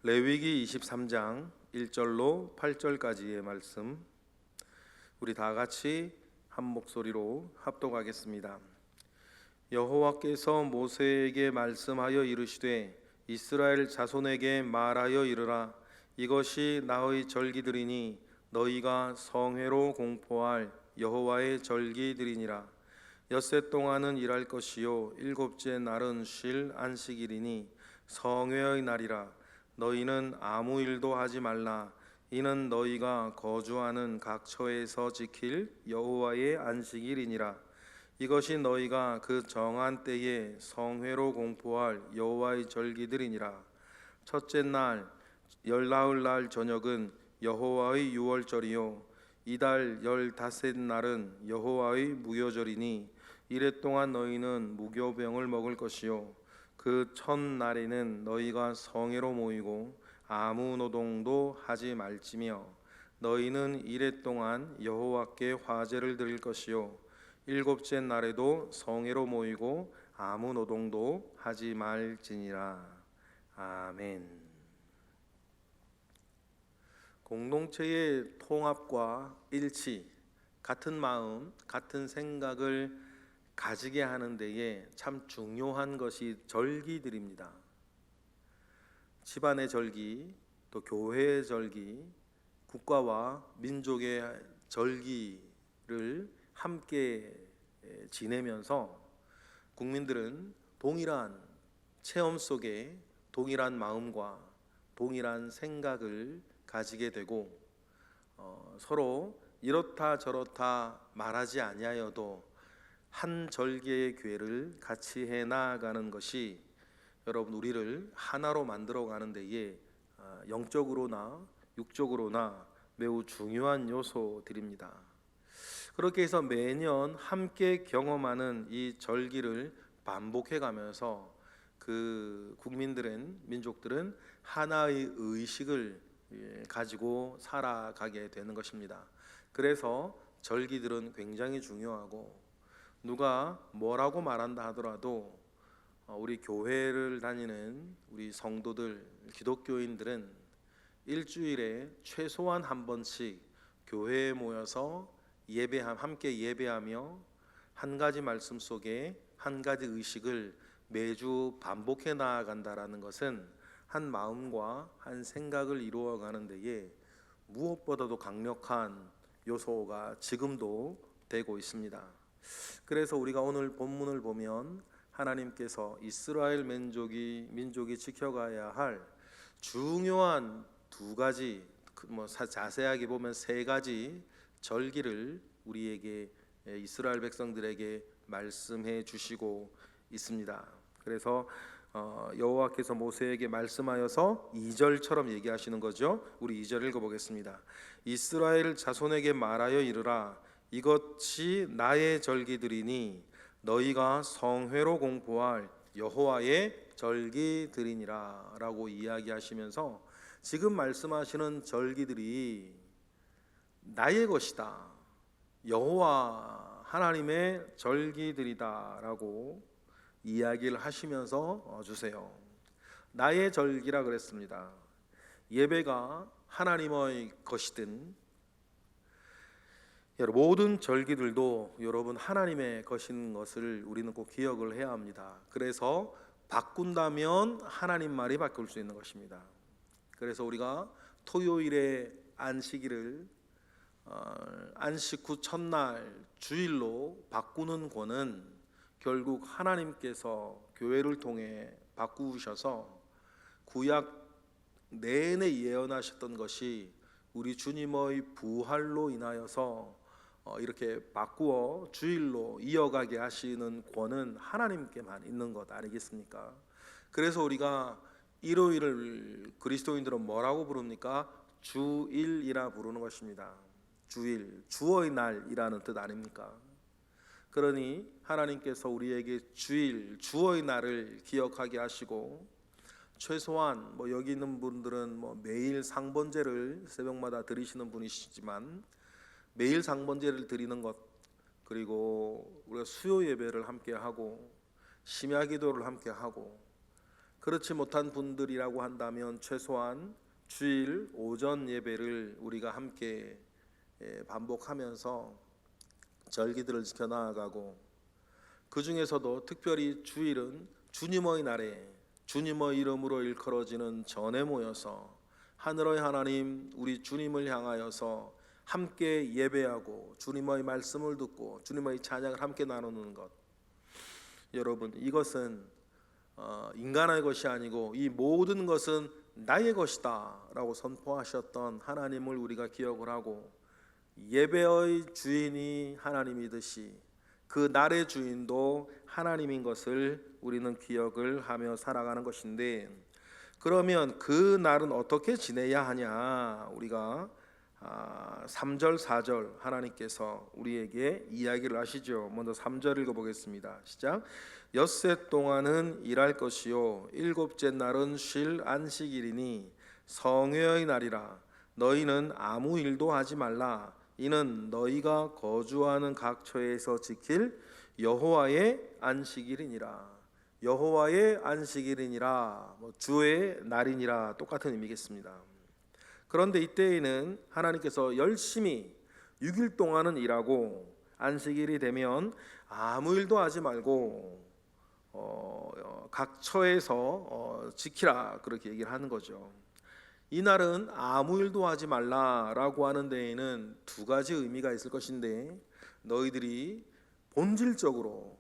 레위기 23장 1절로 8절까지의 말씀, 우리 다 같이 한 목소리로 합독하겠습니다. 여호와께서 모세에게 말씀하여 이르시되 이스라엘 자손에게 말하여 이르라. 이것이 나의 절기들이니 너희가 성회로 공포할 여호와의 절기들이니라. 엿새 동안은 일할 것이요 일곱째 날은 쉴 안식일이니 성회의 날이라. 너희는 아무 일도 하지 말라. 이는 너희가 거주하는 각 처에서 지킬 여호와의 안식일이니라. 이것이 너희가 그 정한 때에 성회로 공포할 여호와의 절기들이니라. 첫째 날 열나흘 날 저녁은 여호와의 유월절이요 이달 15날은 여호와의 무교절이니 이래 동안 너희는 무교병을 먹을 것이요 그 첫날에는 너희가 성회로 모이고 아무 노동도 하지 말지며 너희는 이래 동안 여호와께 화제를 드릴 것이요 일곱째 날에도 성회로 모이고 아무 노동도 하지 말지니라. 아멘. 공동체의 통합과 일치, 같은 마음, 같은 생각을 가지게 하는 데에 참 중요한 것이 절기들입니다. 집안의 절기, 또 교회의 절기, 국가와 민족의 절기를 함께 지내면서 국민들은 동일한 체험 속에 동일한 마음과 동일한 생각을 가지게 되고 서로 이렇다 저렇다 말하지 아니하여도 한 절기의 교회를 같이 해 나아가는 것이 여러분 우리를 하나로 만들어 가는 데에 영적으로나 육적으로나 매우 중요한 요소들입니다. 그렇게 해서 매년 함께 경험하는 이 절기를 반복해 가면서 그 국민들은 민족들은 하나의 의식을 가지고 살아가게 되는 것입니다. 그래서 절기들은 굉장히 중요하고 누가 뭐라고 말한다 하더라도 우리 교회를 다니는 우리 성도들, 기독교인들은 일주일에 최소한 한 번씩 교회에 모여서 함께 예배하며 한 가지 말씀 속에 한 가지 의식을 매주 반복해 나아간다라는 것은 한 마음과 한 생각을 이루어가는 데에 무엇보다도 강력한 요소가 지금도 되고 있습니다. 그래서 우리가 오늘 본문을 보면 하나님께서 이스라엘 민족이 지켜가야 할 중요한 두 가지, 자세하게 보면 세 가지 절기를 우리에게 이스라엘 백성들에게 말씀해 주시고 있습니다. 그래서 여호와께서 모세에게 말씀하여서 2절처럼 얘기하시는 거죠. 우리 2절 읽어보겠습니다. 이스라엘 자손에게 말하여 이르라. 이것이 나의 절기들이니 너희가 성회로 공포할 여호와의 절기들이니라 라고 이야기하시면서 지금 말씀하시는 절기들이 나의 것이다, 여호와 하나님의 절기들이다 라고 이야기를 하시면서 주세요. 나의 절기라 그랬습니다. 예배가 하나님의 것이든 모든 절기들도 여러분 하나님의 것인 것을 우리는 꼭 기억을 해야 합니다. 그래서 바꾼다면 하나님 말이 바꿀 수 있는 것입니다. 그래서 우리가 토요일에 안식일을 안식 후 첫날 주일로 바꾸는 권은 결국 하나님께서 교회를 통해 바꾸셔서 구약 내내 예언하셨던 것이 우리 주님의 부활로 인하여서 이렇게 바꾸어 주일로 이어가게 하시는 권은 하나님께만 있는 것 아니겠습니까? 그래서 우리가 일요일을 그리스도인들은 뭐라고 부릅니까? 주일이라 부르는 것입니다. 주일, 주의 날이라는 뜻 아닙니까? 그러니 하나님께서 우리에게 주일, 주의 날을 기억하게 하시고 최소한 여기 있는 분들은 매일 상번제를 새벽마다 드리시는 분이시지만 매일 상번제를 드리는 것, 그리고 우리가 수요 예배를 함께 하고 심야 기도를 함께 하고 그렇지 못한 분들이라고 한다면 최소한 주일 오전 예배를 우리가 함께 반복하면서 절기들을 지켜나가고, 그 중에서도 특별히 주일은 주님의 날에 주님의 이름으로 일컬어지는 전에 모여서 하늘의 하나님 우리 주님을 향하여서 함께 예배하고 주님의 말씀을 듣고 주님의 찬양을 함께 나누는 것, 여러분 이것은 인간의 것이 아니고 이 모든 것은 나의 것이다 라고 선포하셨던 하나님을 우리가 기억을 하고, 예배의 주인이 하나님이듯이 그 날의 주인도 하나님인 것을 우리는 기억을 하며 살아가는 것인데, 그러면 그 날은 어떻게 지내야 하냐? 우리가 3절 4절 하나님께서 우리에게 이야기를 하시죠. 먼저 3절 읽어보겠습니다. 시작. 엿새 동안은 일할 것이요 일곱째 날은 쉴 안식일이니 성회의 날이라. 너희는 아무 일도 하지 말라. 이는 너희가 거주하는 각 처에서 지킬 여호와의 안식일이니라. 여호와의 안식일이니라, 주의 날이니라 똑같은 의미겠습니다. 그런데 이때에는 하나님께서 열심히 6일 동안은 일하고 안식일이 되면 아무 일도 하지 말고 각 처에서 지키라, 그렇게 얘기를 하는 거죠. 이 날은 아무 일도 하지 말라라고 하는 데에는 두 가지 의미가 있을 것인데, 너희들이 본질적으로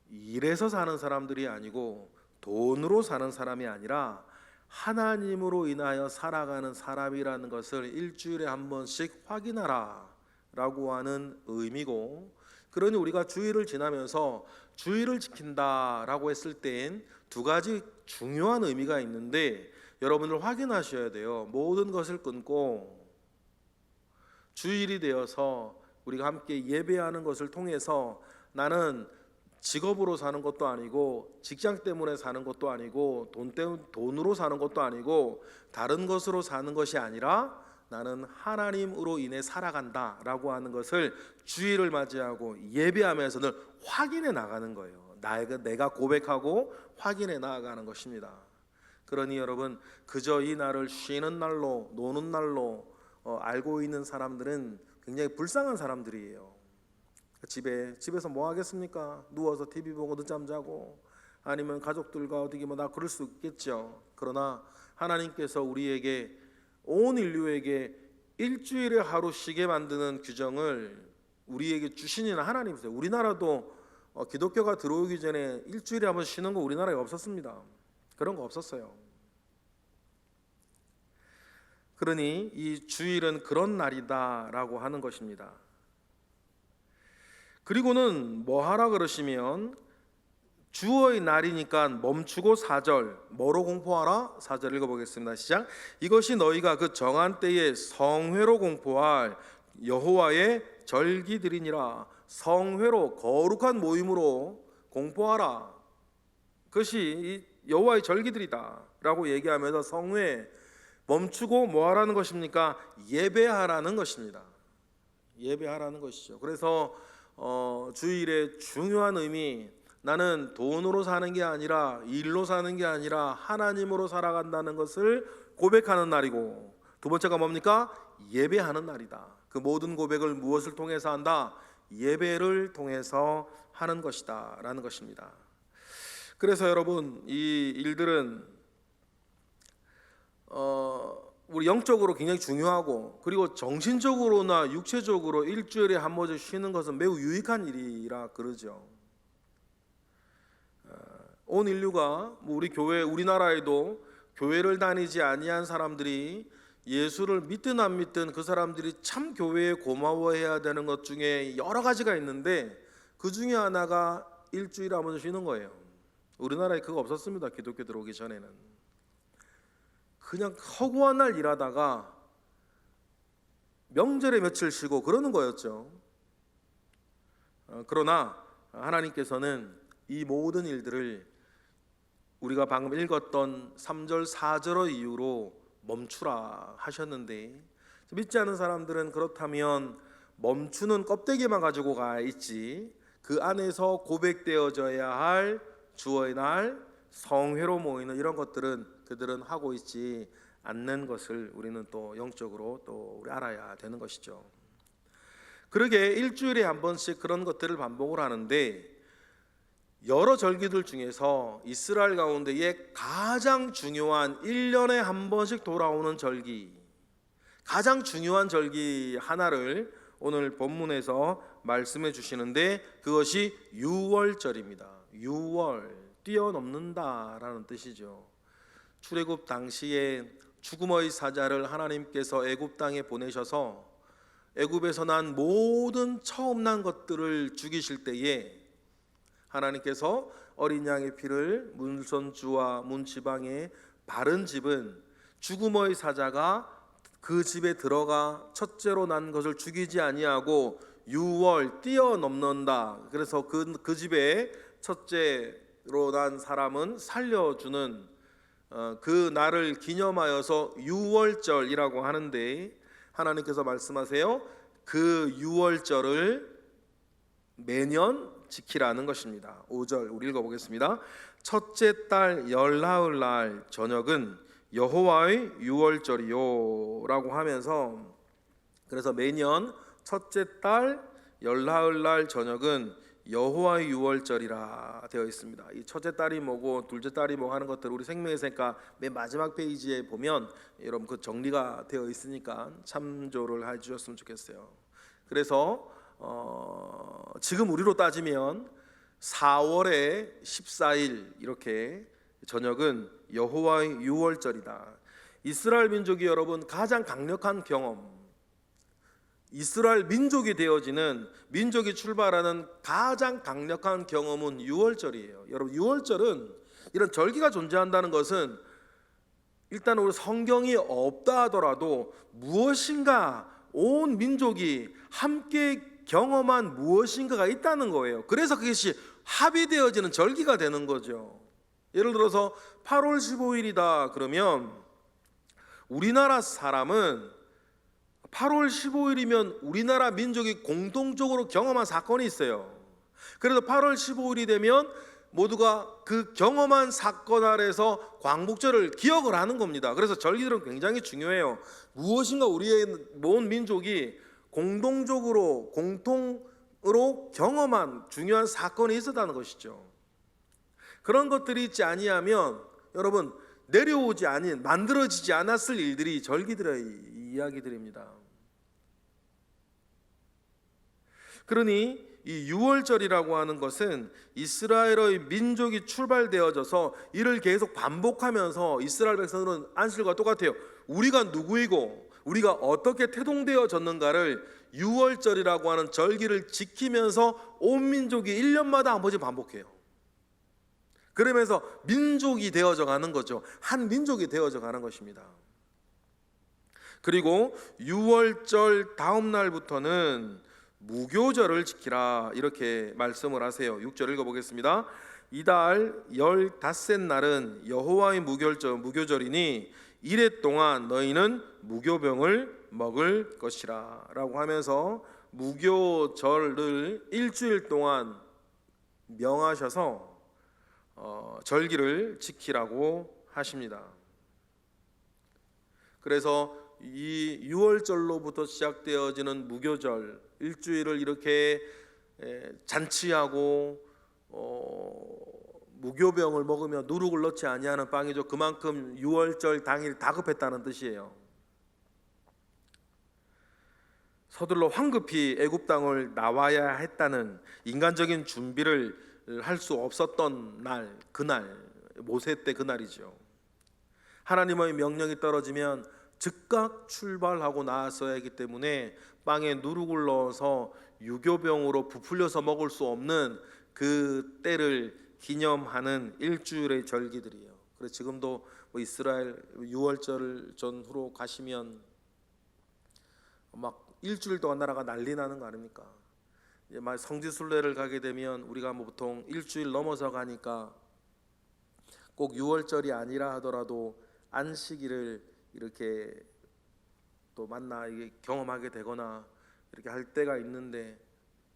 일해서 사는 사람들이 아니고 돈으로 사는 사람이 아니라 하나님으로 인하여 살아가는 사람이라는 것을 일주일에 한 번씩 확인하라 라고 하는 의미고, 그러니 우리가 주일을 지나면서 주일을 지킨다라고 했을 땐 두 가지 중요한 의미가 있는데, 여러분들 확인하셔야 돼요. 모든 것을 끊고 주일이 되어서 우리가 함께 예배하는 것을 통해서 나는 직업으로 사는 것도 아니고 직장 때문에 사는 것도 아니고 돈으로 사는 것도 아니고 다른 것으로 사는 것이 아니라 나는 하나님으로 인해 살아간다 라고 하는 것을 주일을 맞이하고 예배하면서 늘 확인해 나가는 거예요. 내가 고백하고 확인해 나아가는 것입니다. 그러니 여러분, 그저 이 날을 쉬는 날로 노는 날로 알고 있는 사람들은 굉장히 불쌍한 사람들이에요. 집에서 뭐 하겠습니까? 누워서 TV 보고 늦잠 자고, 아니면 가족들과 어디 나 그럴 수 있겠죠. 그러나 하나님께서 우리에게, 온 인류에게 일주일에 하루 쉬게 만드는 규정을 우리에게 주신 이는 하나님이세요. 우리나라도 기독교가 들어오기 전에 일주일에 한 번 쉬는 거 우리나라에 없었습니다. 그런 거 없었어요. 그러니 이 주일은 그런 날이다라고 하는 것입니다. 그리고는 뭐 하라 그러시면, 주의 날이니까 멈추고 4절 뭐로 공포하라? 4절 읽어보겠습니다. 시작. 이것이 너희가 그 정한 때에 성회로 공포할 여호와의 절기들이니라. 성회로, 거룩한 모임으로 공포하라. 그것이 여호와의 절기들이다 라고 얘기하면서 성회, 멈추고 뭐 하라는 것입니까? 예배하라는 것입니다. 예배하라는 것이죠. 그래서 주일의 중요한 의미, 나는 돈으로 사는 게 아니라 일로 사는 게 아니라 하나님으로 살아간다는 것을 고백하는 날이고, 두 번째가 뭡니까? 예배하는 날이다. 그 모든 고백을 무엇을 통해서 한다? 예배를 통해서 하는 것이다 라는 것입니다. 그래서 여러분, 이 일들은 우리 영적으로 굉장히 중요하고, 그리고 정신적으로나 육체적으로 일주일에 한 번씩 쉬는 것은 매우 유익한 일이라 그러죠. 온 인류가, 우리 교회, 우리나라에도 교회를 다니지 아니한 사람들이 예수를 믿든 안 믿든 그 사람들이 참 교회에 고마워해야 되는 것 중에 여러 가지가 있는데, 그 중에 하나가 일주일에 한 번 쉬는 거예요. 우리나라에 그거 없었습니다. 기독교 들어오기 전에는 그냥 허구한 날 일하다가 명절에 며칠 쉬고 그러는 거였죠. 그러나 하나님께서는 이 모든 일들을 우리가 방금 읽었던 3절 4절의 이유로 멈추라 하셨는데, 믿지 않는 사람들은 그렇다면 멈추는 껍데기만 가지고 가 있지 그 안에서 고백되어져야 할 주의 날, 성회로 모이는 이런 것들은 그들은 하고 있지 않는 것을 우리는 또 영적으로 또 우리 알아야 되는 것이죠. 그러게 일주일에 한 번씩 그런 것들을 반복을 하는데, 여러 절기들 중에서 이스라엘 가운데에 가장 중요한 1년에 한 번씩 돌아오는 절기, 가장 중요한 절기 하나를 오늘 본문에서 말씀해 주시는데, 그것이 유월절입니다. 유월, 뛰어넘는다라는 뜻이죠. 출애굽 당시에 죽음의 사자를 하나님께서 애굽 땅에 보내셔서 애굽에서 난 모든 처음 난 것들을 죽이실 때에 하나님께서 어린 양의 피를 문선주와 문지방에 바른 집은 죽음의 사자가 그 집에 들어가 첫째로 난 것을 죽이지 아니하고 유월 뛰어넘는다. 그래서 그 집에 첫째로 난 사람은 살려주는 그 날을 기념하여서 유월절이라고 하는데, 하나님께서 말씀하세요. 그 유월절을 매년 지키라는 것입니다. 5절 우리 읽어보겠습니다. 첫째 달 열나흘 날 저녁은 여호와의 유월절이요 라고 하면서, 그래서 매년 첫째 달 열나흘 날 저녁은 여호와의 유월절이라 되어 있습니다. 이 첫째 딸이 뭐고 둘째 딸이 뭐 하는 것들 우리 생명의 샘과 맨 마지막 페이지에 보면 여러분 그 정리가 되어 있으니까 참조를 해 주셨으면 좋겠어요. 그래서 지금 우리로 따지면 4월의 14일 이렇게 저녁은 여호와의 유월절이다. 이스라엘 민족이 여러분 가장 강력한 경험, 이스라엘 민족이 되어지는, 민족이 출발하는 가장 강력한 경험은 유월절이에요. 여러분 유월절은, 이런 절기가 존재한다는 것은 일단 우리 성경이 없다 하더라도 무엇인가 온 민족이 함께 경험한 무엇인가가 있다는 거예요. 그래서 그것이 합의되어지는 절기가 되는 거죠. 예를 들어서 8월 15일이다 그러면 우리나라 사람은 8월 15일이면 우리나라 민족이 공통적으로 경험한 사건이 있어요. 그래서 8월 15일이 되면 모두가 그 경험한 사건 아래서 광복절을 기억을 하는 겁니다. 그래서 절기들은 굉장히 중요해요. 무엇인가 우리의 모든 민족이 공동적으로 공통으로 경험한 중요한 사건이 있었다는 것이죠. 그런 것들이 있지 아니하면 여러분 내려오지 아닌, 만들어지지 않았을 일들이 절기들의 이야기들입니다. 그러니 이 유월절이라고 하는 것은 이스라엘의 민족이 출발되어져서 이를 계속 반복하면서 이스라엘 백성들은 안식일과 똑같아요. 우리가 누구이고 우리가 어떻게 태동되어졌는가를 유월절이라고 하는 절기를 지키면서 온 민족이 1년마다 한 번씩 반복해요. 그러면서 민족이 되어져 가는 거죠. 한 민족이 되어져 가는 것입니다. 그리고 유월절 다음 날부터는 무교절을 지키라 이렇게 말씀을 하세요. 6절 읽어보겠습니다. 이달 15째 날은 여호와의 무교절이니 이래 동안 너희는 무교병을 먹을 것이라 라고 하면서 무교절을 일주일 동안 명하셔서 절기를 지키라고 하십니다. 그래서 이 유월절로부터 시작되어지는 무교절, 일주일을 이렇게 잔치하고 무교병을 먹으며 누룩을 넣지 아니하는 빵이죠. 그만큼 유월절 당일 다급했다는 뜻이에요. 서둘러 황급히 애굽 땅을 나와야 했다는 인간적인 준비를 할 수 없었던 날, 그날 모세 때 그날이죠. 하나님의 명령이 떨어지면 즉각 출발하고 나서야 하기 때문에 빵에 누룩을 넣어서 유교병으로 부풀려서 먹을 수 없는 그 때를 기념하는 일주일의 절기들이에요. 그래서 지금도 이스라엘 유월절 전후로 가시면 막 일주일 동안 나라가 난리 나는 거 아닙니까? 성지순례를 가게 되면 우리가 보통 일주일 넘어서 가니까 꼭 유월절이 아니라 하더라도 안식일을 이렇게 또 만나 경험하게 되거나 이렇게 할 때가 있는데,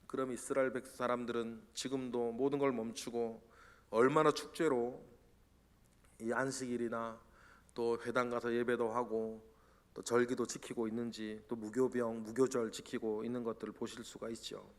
그럼 이스라엘 사람들은 지금도 모든 걸 멈추고 얼마나 축제로 이 안식일이나 또 회당 가서 예배도 하고 또 절기도 지키고 있는지, 또 무교병, 무교절 지키고 있는 것들을 보실 수가 있죠.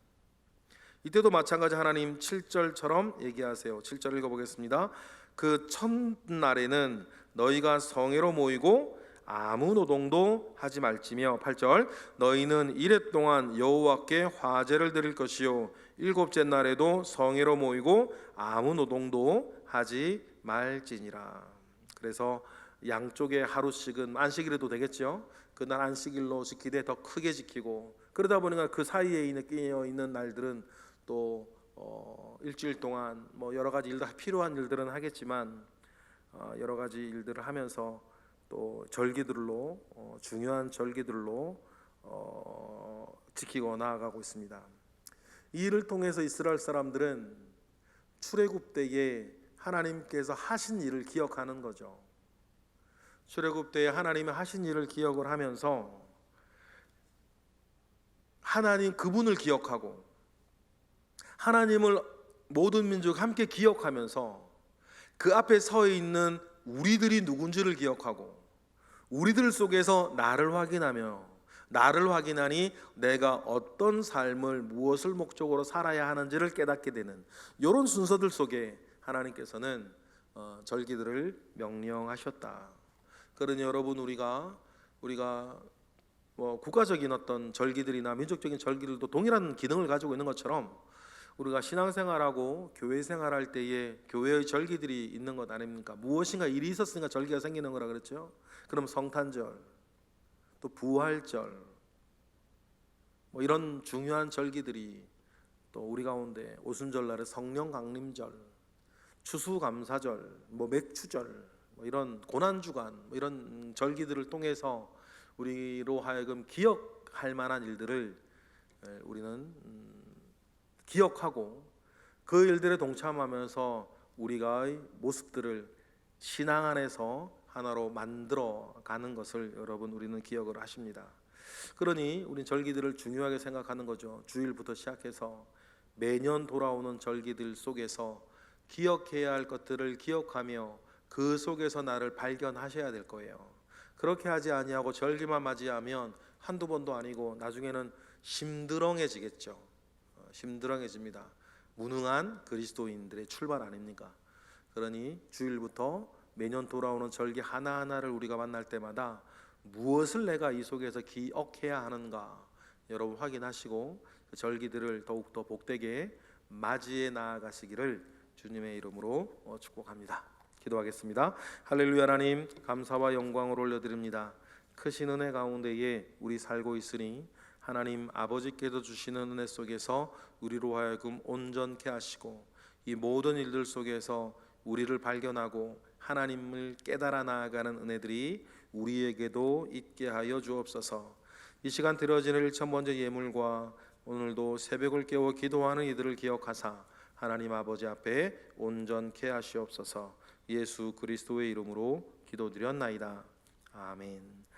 이때도 마찬가지 하나님 7절처럼 얘기하세요. 7절 읽어보겠습니다. 그 첫날에는 너희가 성회로 모이고 아무 노동도 하지 말지며, 8절 너희는 이레 동안 여호와께 화제를 드릴 것이요 일곱째 날에도 성회로 모이고 아무 노동도 하지 말지니라. 그래서 양쪽에 하루씩은 안식일에도 되겠죠. 그날 안식일로 지키되 더 크게 지키고, 그러다 보니까 그 사이에 끼어 있는 날들은 또 일주일 동안 뭐 여러 가지 일도 필요한 일들은 하겠지만 여러 가지 일들을 하면서 또 절기들로 중요한 절기들로 지키고 나아가고 있습니다. 이 일을 통해서 이스라엘 사람들은 출애굽 때에 하나님께서 하신 일을 기억하는 거죠. 출애굽 때에 하나님이 하신 일을 기억을 하면서 하나님 그분을 기억하고 하나님을 모든 민족 함께 기억하면서 그 앞에 서 있는 우리들이 누군지를 기억하고 우리들 속에서 나를 확인하며 나를 확인하니 내가 어떤 삶을 무엇을 목적으로 살아야 하는지를 깨닫게 되는 이런 순서들 속에 하나님께서는 절기들을 명령하셨다. 그러니 여러분 우리가 뭐 국가적인 어떤 절기들이나 민족적인 절기들도 동일한 기능을 가지고 있는 것처럼 우리가 신앙생활하고 교회 생활할 때에 교회의 절기들이 있는 것 아닙니까? 무엇인가 일이 있었으니까 절기가 생기는 거라 그랬죠. 그럼 성탄절, 또 부활절, 뭐 이런 중요한 절기들이 또 우리 가운데 오순절날의 성령 강림절, 추수감사절, 뭐 맥추절, 뭐 이런 고난주간, 뭐 이런 절기들을 통해서 우리로 하여금 기억할 만한 일들을 우리는 기억하고 그 일들에 동참하면서 우리가의 모습들을 신앙 안에서 하나로 만들어 가는 것을 여러분 우리는 기억을 하십니다. 그러니 우리는 절기들을 중요하게 생각하는 거죠. 주일부터 시작해서 매년 돌아오는 절기들 속에서 기억해야 할 것들을 기억하며 그 속에서 나를 발견하셔야 될 거예요. 그렇게 하지 아니하고 절기만 맞이하면 한두 번도 아니고 나중에는 심드렁해지겠죠. 심드렁해집니다. 무능한 그리스도인들의 출발 아닙니까? 그러니 주일부터 매년 돌아오는 절기 하나하나를 우리가 만날 때마다 무엇을 내가 이 속에서 기억해야 하는가 여러분 확인하시고 그 절기들을 더욱더 복되게 맞이해 나아가시기를 주님의 이름으로 축복합니다. 기도하겠습니다. 할렐루야. 하나님 감사와 영광을 올려드립니다. 크신 은혜 가운데에 우리 살고 있으니 하나님 아버지께서 주시는 은혜 속에서 우리로 하여금 온전케 하시고 이 모든 일들 속에서 우리를 발견하고 하나님을 깨달아 나아가는 은혜들이 우리에게도 있게 하여 주옵소서. 이 시간 드려지는 1,000번째 예물과 오늘도 새벽을 깨워 기도하는 이들을 기억하사 하나님 아버지 앞에 온전케 하시옵소서. 예수 그리스도의 이름으로 기도드렸나이다. 아멘.